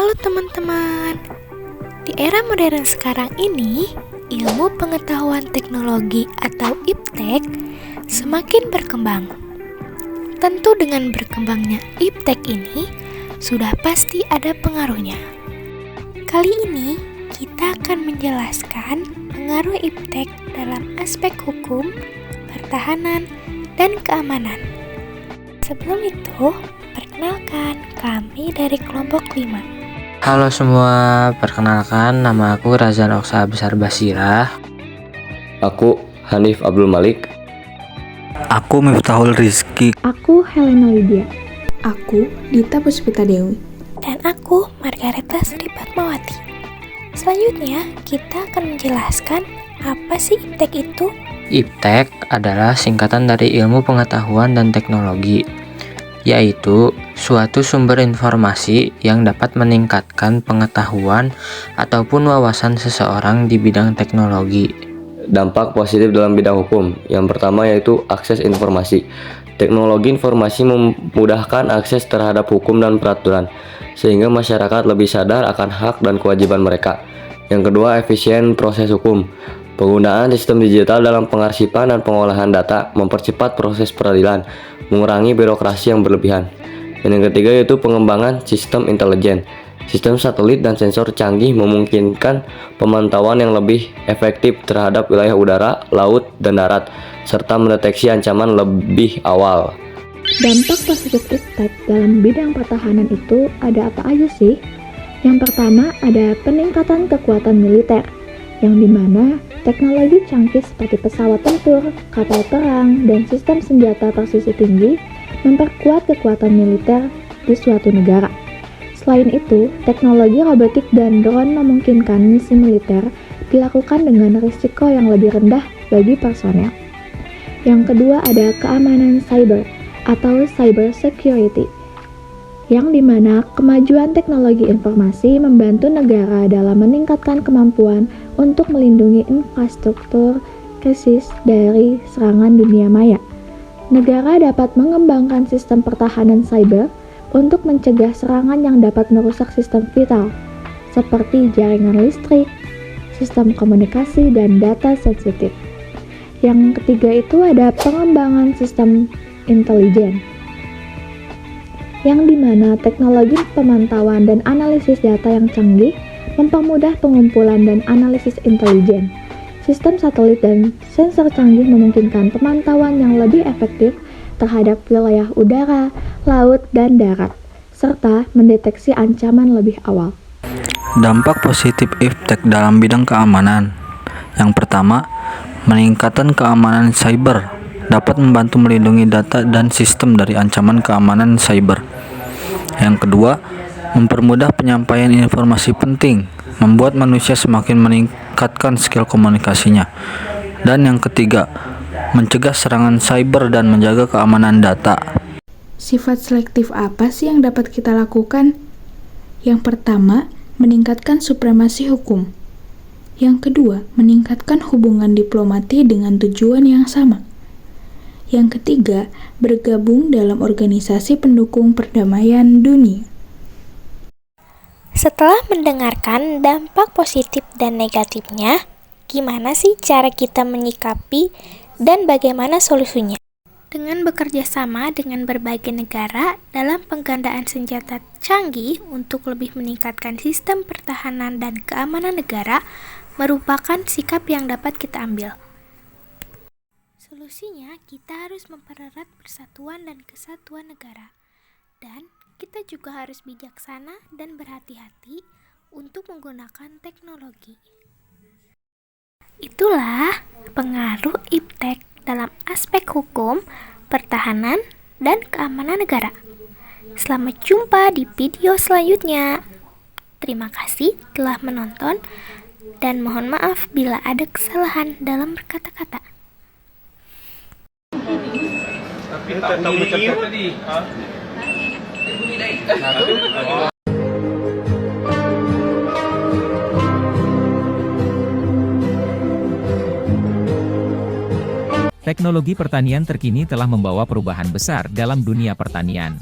Halo teman-teman, di era modern sekarang ini, ilmu pengetahuan teknologi atau IPTEK semakin berkembang. Tentu dengan berkembangnya IPTEK ini, sudah pasti ada pengaruhnya. Kali ini, kita akan menjelaskan pengaruh IPTEK dalam aspek hukum, pertahanan, dan keamanan. Sebelum itu, perkenalkan kami dari kelompok 5. Halo semua, perkenalkan nama aku Razan Oksa Besar Basirah. Aku Hanif Abdul Malik. Aku Miftahul Rizky. Aku Helena Lydia. Aku Dita Puspita Dewi. Dan aku Margareta Sri Padmawati. Selanjutnya kita akan menjelaskan apa sih IPTEK itu. IPTEK adalah singkatan dari Ilmu Pengetahuan dan Teknologi, yaitu suatu sumber informasi yang dapat meningkatkan pengetahuan ataupun wawasan seseorang di bidang teknologi. Dampak positif dalam bidang hukum. Yang pertama yaitu akses informasi. Teknologi informasi memudahkan akses terhadap hukum dan peraturan, sehingga masyarakat lebih sadar akan hak dan kewajiban mereka. Yang kedua, efisien proses hukum. Penggunaan sistem digital dalam pengarsipan dan pengolahan data mempercepat proses peradilan, mengurangi birokrasi yang berlebihan. Dan yang ketiga yaitu pengembangan sistem intelijen. Sistem satelit dan sensor canggih memungkinkan pemantauan yang lebih efektif terhadap wilayah udara, laut, dan darat, serta mendeteksi ancaman lebih awal. Dampak positif IPTEK dalam bidang pertahanan itu ada apa aja sih? Yang pertama ada peningkatan kekuatan militer, yang dimana teknologi canggih seperti pesawat tempur, kapal perang, dan sistem senjata presisi tinggi memperkuat kekuatan militer di suatu negara. Selain itu, teknologi robotik dan drone memungkinkan misi militer dilakukan dengan risiko yang lebih rendah bagi personel. Yang kedua ada keamanan cyber atau cyber security, yang dimana kemajuan teknologi informasi membantu negara dalam meningkatkan kemampuan untuk melindungi infrastruktur krisis dari serangan dunia maya. Negara dapat mengembangkan sistem pertahanan cyber untuk mencegah serangan yang dapat merusak sistem vital, seperti jaringan listrik, sistem komunikasi, dan data sensitif. Yang ketiga itu ada pengembangan sistem intelijen, yang dimana teknologi pemantauan dan analisis data yang canggih mempermudah pengumpulan dan analisis intelijen. Sistem satelit dan sensor canggih memungkinkan pemantauan yang lebih efektif terhadap wilayah udara, laut, dan darat, serta mendeteksi ancaman lebih awal. Dampak positif IPTEK dalam bidang keamanan. Yang pertama, meningkatkan keamanan cyber dapat membantu melindungi data dan sistem dari ancaman keamanan cyber. Yang kedua, mempermudah penyampaian informasi penting, membuat manusia semakin meningkatkan skill komunikasinya. Dan yang ketiga, mencegah serangan cyber dan menjaga keamanan data. Sifat selektif apa sih yang dapat kita lakukan? Yang pertama, meningkatkan supremasi hukum. Yang kedua, meningkatkan hubungan diplomati dengan tujuan yang sama. Yang ketiga, bergabung dalam organisasi pendukung perdamaian dunia. Setelah mendengarkan dampak positif dan negatifnya, gimana sih cara kita menyikapi dan bagaimana solusinya? Dengan bekerja sama dengan berbagai negara dalam penggandaan senjata canggih untuk lebih meningkatkan sistem pertahanan dan keamanan negara merupakan sikap yang dapat kita ambil. Solusinya, kita harus mempererat persatuan dan kesatuan negara. Dan kita juga harus bijaksana dan berhati-hati untuk menggunakan teknologi. Itulah pengaruh IPTEK dalam aspek hukum, pertahanan, dan keamanan negara. Selamat jumpa di video selanjutnya. Terima kasih telah menonton dan mohon maaf bila ada kesalahan dalam berkata-kata. Teknologi pertanian terkini telah membawa perubahan besar dalam dunia pertanian.